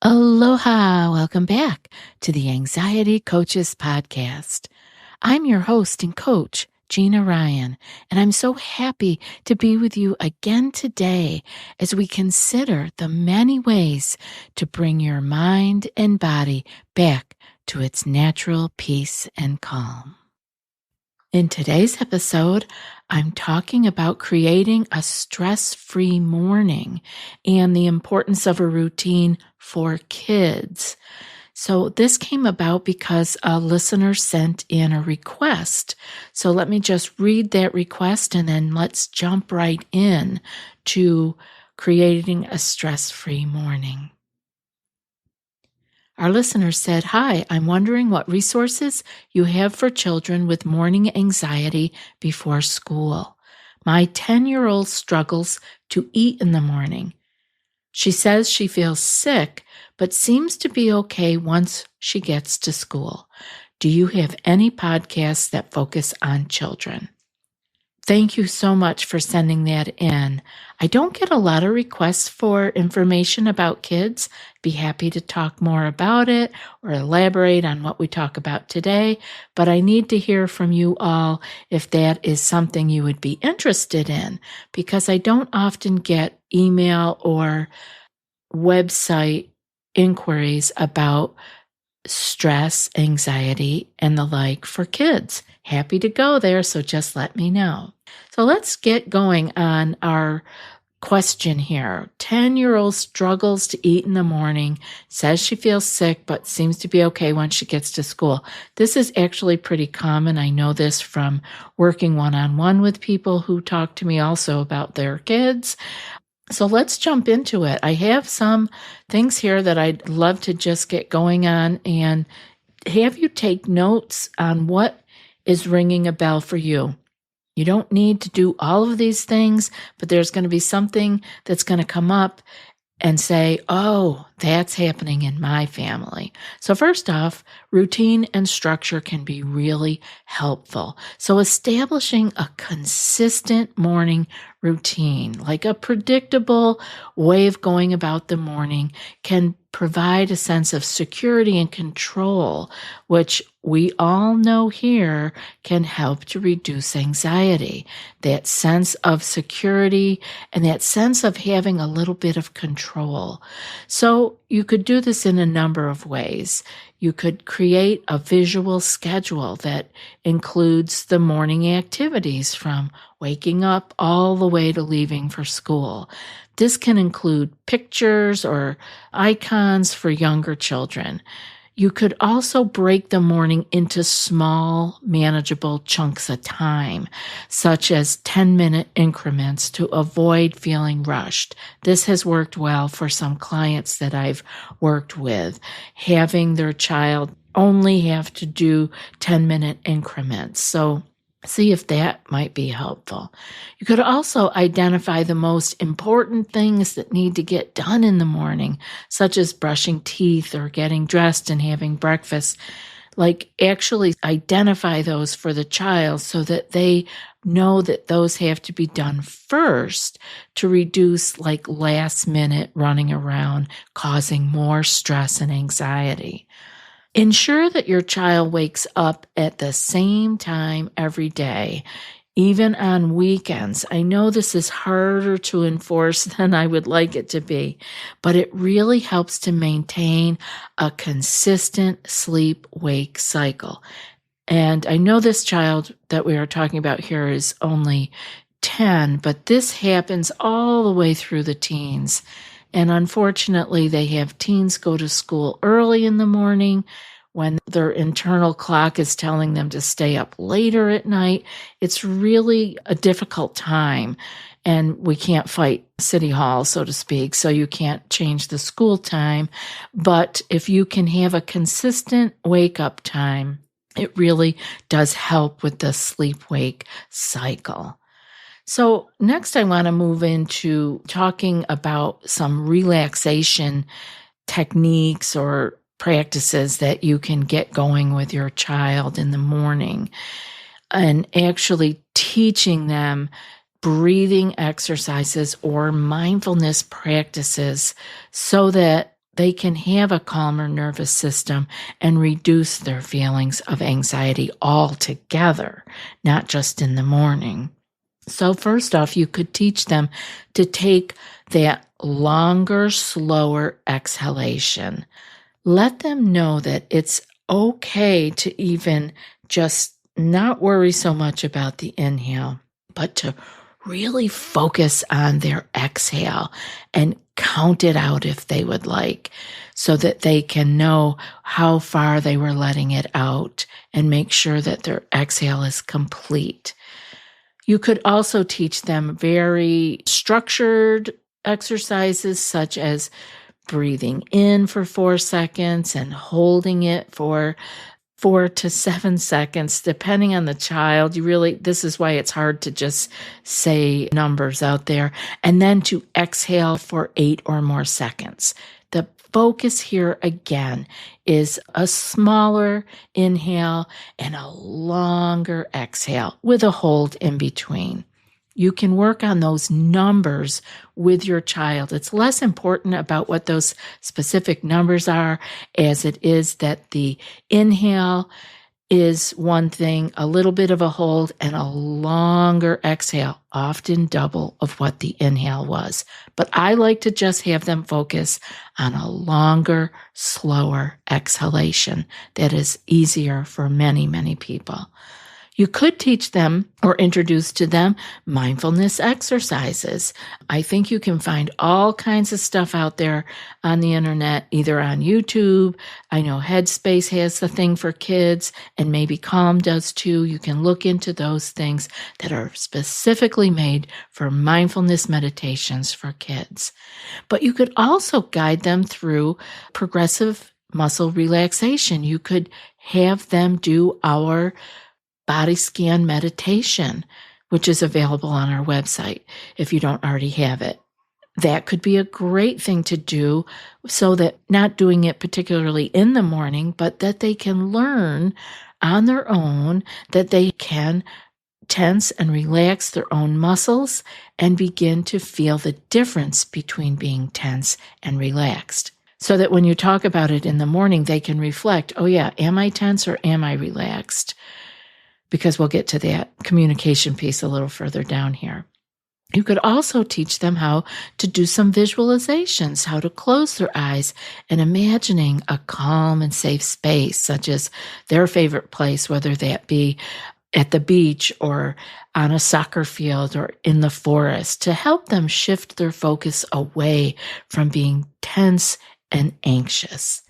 Aloha! Welcome back to the Anxiety Coaches Podcast. I'm your host and coach, Gina Ryan, and I'm so happy to be with you again today as we consider the many ways to bring your mind and body back to its natural peace and calm. In today's episode, I'm talking about creating a stress-free morning and the importance of a routine for kids. So this came about because a listener sent in a request. So let me just read that request and then let's jump right in to creating a stress-free morning. Our listener said, "Hi, I'm wondering what resources you have for children with morning anxiety before school. My 10-year-old struggles to eat in the morning. She says she feels sick, but seems to be okay once she gets to school. Do you have any podcasts that focus on children?" Thank you so much for sending that in. I don't get a lot of requests for information about kids. Be happy to talk more about it or elaborate on what we talk about today, but I need to hear from you all if that is something you would be interested in, because I don't often get email or website inquiries about stress, anxiety, and the like for kids. Happy to go there, so just let me know. So let's get going on our question here. 10-year-old struggles to eat in the morning, says she feels sick, but seems to be okay once she gets to school. This is actually pretty common. I know this from working one-on-one with people who talk to me also about their kids. So let's jump into it. I have some things here that I'd love to just get going on and have you take notes on what is ringing a bell for you. You don't need to do all of these things, but there's going to be something that's going to come up and say, oh, that's happening in my family. So first off, routine and structure can be really helpful. So establishing a consistent morning routine, like a predictable way of going about the morning, can provide a sense of security and control, which we all know here can help to reduce anxiety. That sense of security and that sense of having a little bit of control. So you could do this in a number of ways. You could create a visual schedule that includes the morning activities from waking up all the way to leaving for school. This can include pictures or icons for younger children. You could also break the morning into small, manageable chunks of time, such as 10-minute increments to avoid feeling rushed. This has worked well for some clients that I've worked with, having their child only have to do 10-minute increments. So see if that might be helpful. You could also identify the most important things that need to get done in the morning, such as brushing teeth or getting dressed and having breakfast. Like actually identify those for the child so that they know that those have to be done first to reduce like last minute running around, causing more stress and anxiety. Ensure that your child wakes up at the same time every day, even on weekends. I know this is harder to enforce than I would like it to be, but it really helps to maintain a consistent sleep-wake cycle. And I know this child that we are talking about here is only 10, but this happens all the way through the teens. And unfortunately, they have teens go to school early in the morning when their internal clock is telling them to stay up later at night. It's really a difficult time, and we can't fight City Hall, so to speak, so you can't change the school time. But if you can have a consistent wake-up time, it really does help with the sleep-wake cycle. So next I want to move into talking about some relaxation techniques or practices that you can get going with your child in the morning and actually teaching them breathing exercises or mindfulness practices so that they can have a calmer nervous system and reduce their feelings of anxiety altogether, not just in the morning. So first off, you could teach them to take that longer, slower exhalation. Let them know that it's okay to even just not worry so much about the inhale, but to really focus on their exhale and count it out if they would like, so that they can know how far they were letting it out and make sure that their exhale is complete. You could also teach them very structured exercises, such as breathing in for 4 seconds and holding it for 4 to 7 seconds, depending on the child. This is why it's hard to just say numbers out there. And then to exhale for 8 or more seconds. The focus here again is a smaller inhale and a longer exhale with a hold in between. You can work on those numbers with your child. It's less important about what those specific numbers are, as it is that the inhale is one thing, a little bit of a hold, and a longer exhale, often double of what the inhale was. But I like to just have them focus on a longer, slower exhalation. That is easier for many, many people. You could teach them or introduce to them mindfulness exercises. I think you can find all kinds of stuff out there on the internet, either on YouTube. I know Headspace has the thing for kids, and maybe Calm does too. You can look into those things that are specifically made for mindfulness meditations for kids. But you could also guide them through progressive muscle relaxation. You could have them do our body scan meditation, which is available on our website if you don't already have it. That could be a great thing to do, so that not doing it particularly in the morning, but that they can learn on their own, that they can tense and relax their own muscles and begin to feel the difference between being tense and relaxed. So that when you talk about it in the morning, they can reflect, oh yeah, am I tense or am I relaxed? Because we'll get to that communication piece a little further down here. You could also teach them how to do some visualizations, how to close their eyes and imagining a calm and safe space, such as their favorite place, whether that be at the beach or on a soccer field or in the forest, to help them shift their focus away from being tense and anxious.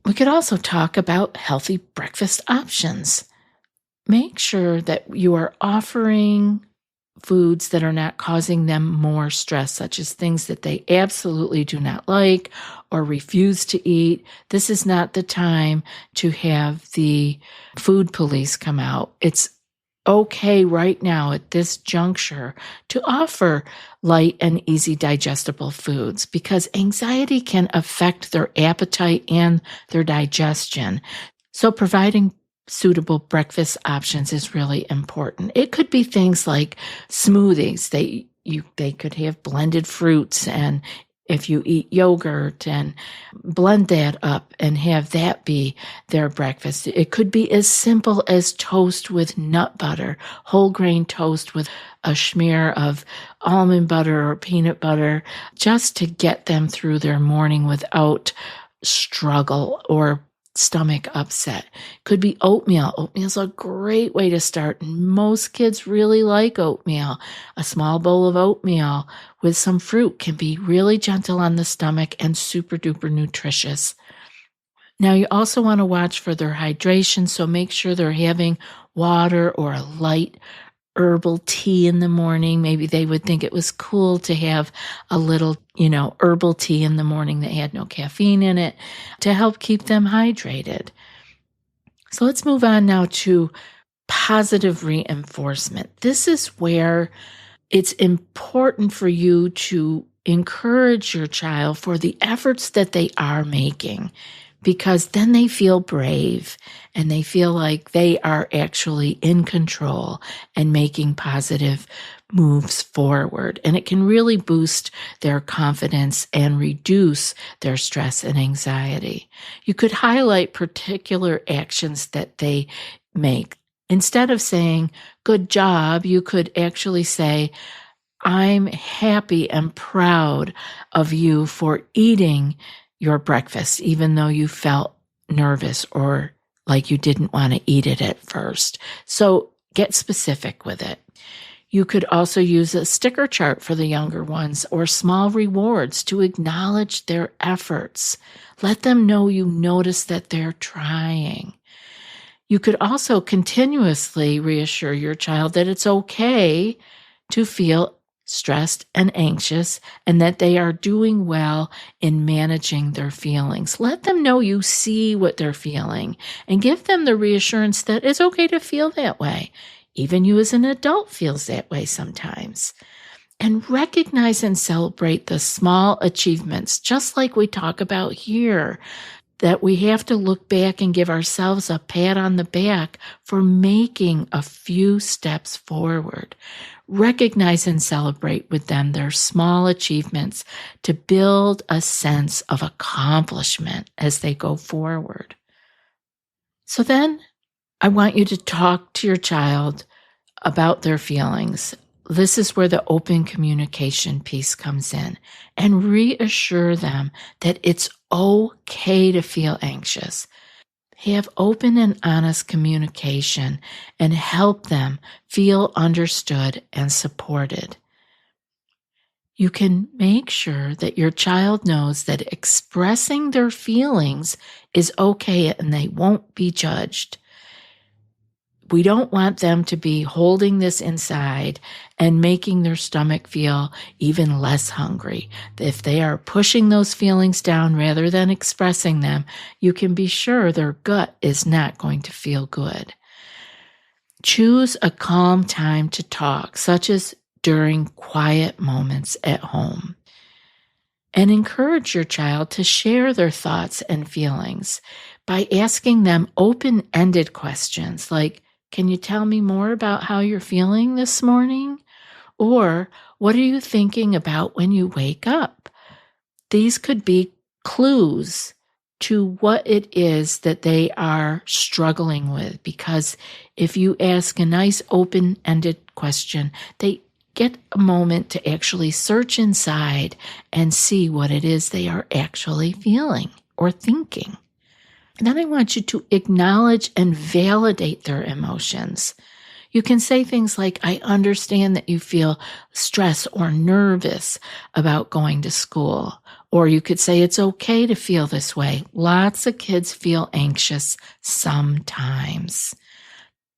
We could also talk about healthy breakfast options. Make sure that you are offering foods that are not causing them more stress, such as things that they absolutely do not like or refuse to eat. This is not the time to have the food police come out. It's okay right now at this juncture to offer light and easy digestible foods, because anxiety can affect their appetite and their digestion. So providing suitable breakfast options is really important. It could be things like smoothies. They could have blended fruits, and if you eat yogurt, and blend that up and have that be their breakfast. It could be as simple as toast with nut butter, whole grain toast with a smear of almond butter or peanut butter, just to get them through their morning without struggle or stomach upset. Could be oatmeal. Oatmeal's a great way to start. Most kids really like oatmeal. A small bowl of oatmeal with some fruit can be really gentle on the stomach and super duper nutritious. Now, you also want to watch for their hydration, so make sure they're having water or a light herbal tea in the morning. Maybe they would think it was cool to have a little, herbal tea in the morning that had no caffeine in it to help keep them hydrated. So let's move on now to positive reinforcement. This is where it's important for you to encourage your child for the efforts that they are making. because then they feel brave and they feel like they are actually in control and making positive moves forward. And it can really boost their confidence and reduce their stress and anxiety. You could highlight particular actions that they make. Instead of saying, "Good job," you could actually say, "I'm happy and proud of you for eating your breakfast, even though you felt nervous or like you didn't want to eat it at first." So get specific with it. You could also use a sticker chart for the younger ones or small rewards to acknowledge their efforts. Let them know you notice that they're trying. You could also continuously reassure your child that it's okay to feel stressed and anxious and that they are doing well in managing their feelings. Let them know you see what they're feeling and give them the reassurance that it's okay to feel that way. Even you as an adult feels that way sometimes. And recognize and celebrate the small achievements, just like we talk about here, that we have to look back and give ourselves a pat on the back for making a few steps forward. Recognize and celebrate with them their small achievements to build a sense of accomplishment as they go forward. So then I want you to talk to your child about their feelings. This is where the open communication piece comes in, and reassure them that it's okay to feel anxious. Have open and honest communication and help them feel understood and supported. You can make sure that your child knows that expressing their feelings is okay and they won't be judged. We don't want them to be holding this inside and making their stomach feel even less hungry. If they are pushing those feelings down rather than expressing them, you can be sure their gut is not going to feel good. Choose a calm time to talk, such as during quiet moments at home. And encourage your child to share their thoughts and feelings by asking them open-ended questions like, "Can you tell me more about how you're feeling this morning?" Or, "What are you thinking about when you wake up?" These could be clues to what it is that they are struggling with, because if you ask a nice open-ended question, they get a moment to actually search inside and see what it is they are actually feeling or thinking. And then I want you to acknowledge and validate their emotions. You can say things like, "I understand that you feel stress or nervous about going to school." Or you could say, "It's okay to feel this way. Lots of kids feel anxious sometimes."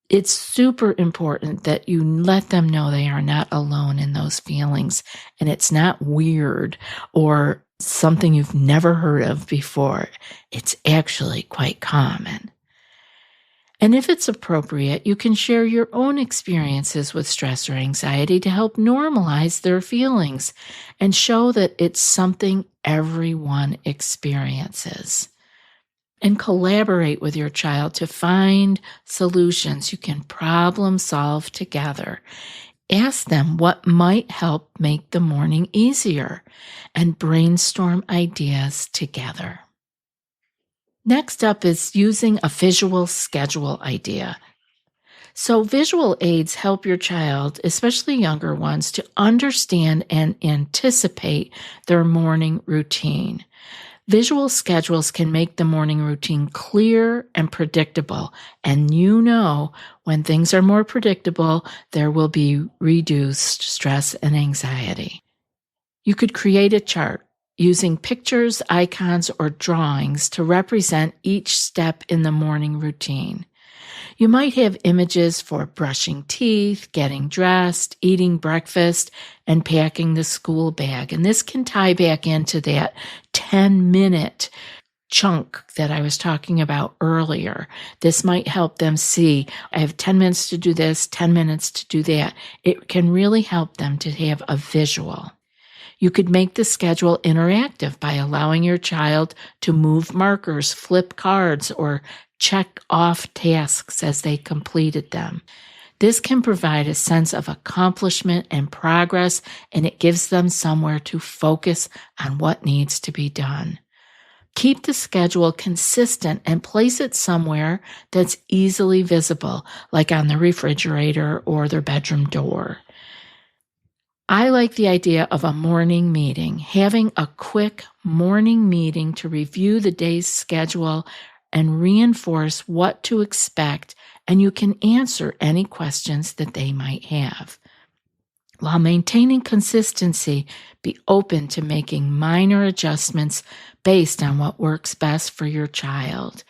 It's super important that you let them know they are not alone in those feelings, and it's not weird or something you've never heard of before. It's actually quite common. And if it's appropriate, you can share your own experiences with stress or anxiety to help normalize their feelings and show that it's something everyone experiences. And collaborate with your child to find solutions you can problem solve together. Ask them what might help make the morning easier and brainstorm ideas together. Next up is using a visual schedule idea. So visual aids help your child, especially younger ones, to understand and anticipate their morning routine. Visual schedules can make the morning routine clear and predictable, and when things are more predictable, there will be reduced stress and anxiety. You could create a chart using pictures, icons, or drawings to represent each step in the morning routine. You might have images for brushing teeth, getting dressed, eating breakfast, and packing the school bag. And this can tie back into that 10-minute chunk that I was talking about earlier. This might help them see, I have 10 minutes to do this, 10 minutes to do that. It can really help them to have a visual. You could make the schedule interactive by allowing your child to move markers, flip cards, or check off tasks as they completed them. This can provide a sense of accomplishment and progress, and it gives them somewhere to focus on what needs to be done. Keep the schedule consistent and place it somewhere that's easily visible, like on the refrigerator or their bedroom door. I like the idea of a morning meeting, having a quick morning meeting to review the day's schedule and reinforce what to expect, and you can answer any questions that they might have. While maintaining consistency, be open to making minor adjustments based on what works best for your child.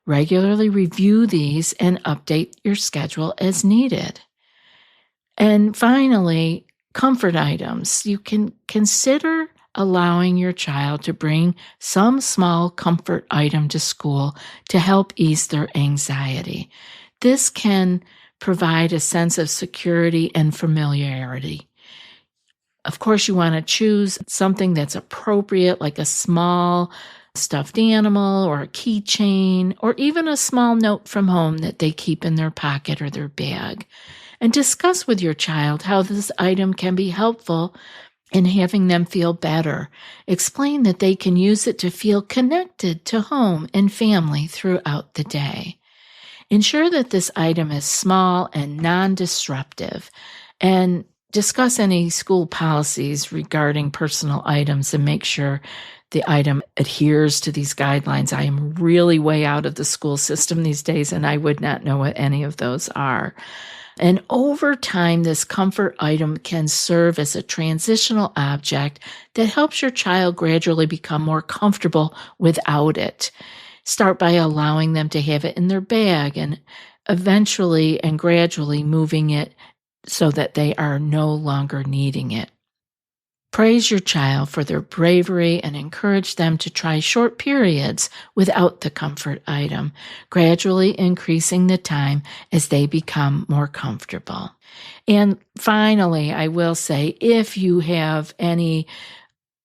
Regularly review these and update your schedule as needed. And finally, comfort items. You can consider allowing your child to bring some small comfort item to school to help ease their anxiety. This can provide a sense of security and familiarity. Of course, you want to choose something that's appropriate, like a small stuffed animal or a keychain, or even a small note from home that they keep in their pocket or their bag. And discuss with your child how this item can be helpful in having them feel better. Explain that they can use it to feel connected to home and family throughout the day. Ensure that this item is small and non-disruptive, and discuss any school policies regarding personal items and make sure the item adheres to these guidelines. I am really way out of the school system these days, and I would not know what any of those are. And over time, this comfort item can serve as a transitional object that helps your child gradually become more comfortable without it. Start by allowing them to have it in their bag and eventually and gradually moving it so that they are no longer needing it. Praise your child for their bravery and encourage them to try short periods without the comfort item, gradually increasing the time as they become more comfortable. And finally, I will say, if you have any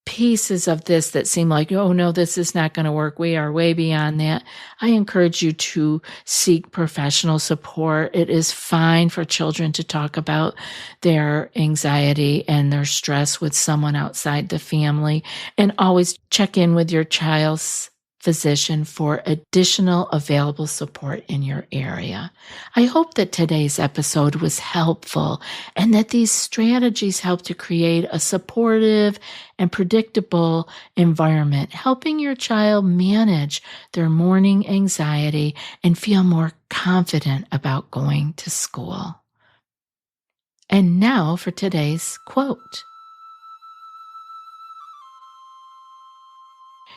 pieces of this that seem like, oh no, this is not going to work, we are way beyond that, I encourage you to seek professional support. It is fine for children to talk about their anxiety and their stress with someone outside the family, and always check in with your child's physician for additional available support in your area. I hope that today's episode was helpful and that these strategies help to create a supportive and predictable environment, helping your child manage their morning anxiety and feel more confident about going to school. And now for today's quote.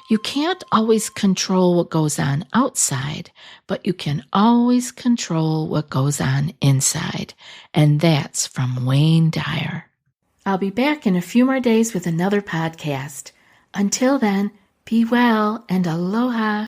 You can't always control what goes on outside, but you can always control what goes on inside. And that's from Wayne Dyer. I'll be back in a few more days with another podcast. Until then, be well and aloha.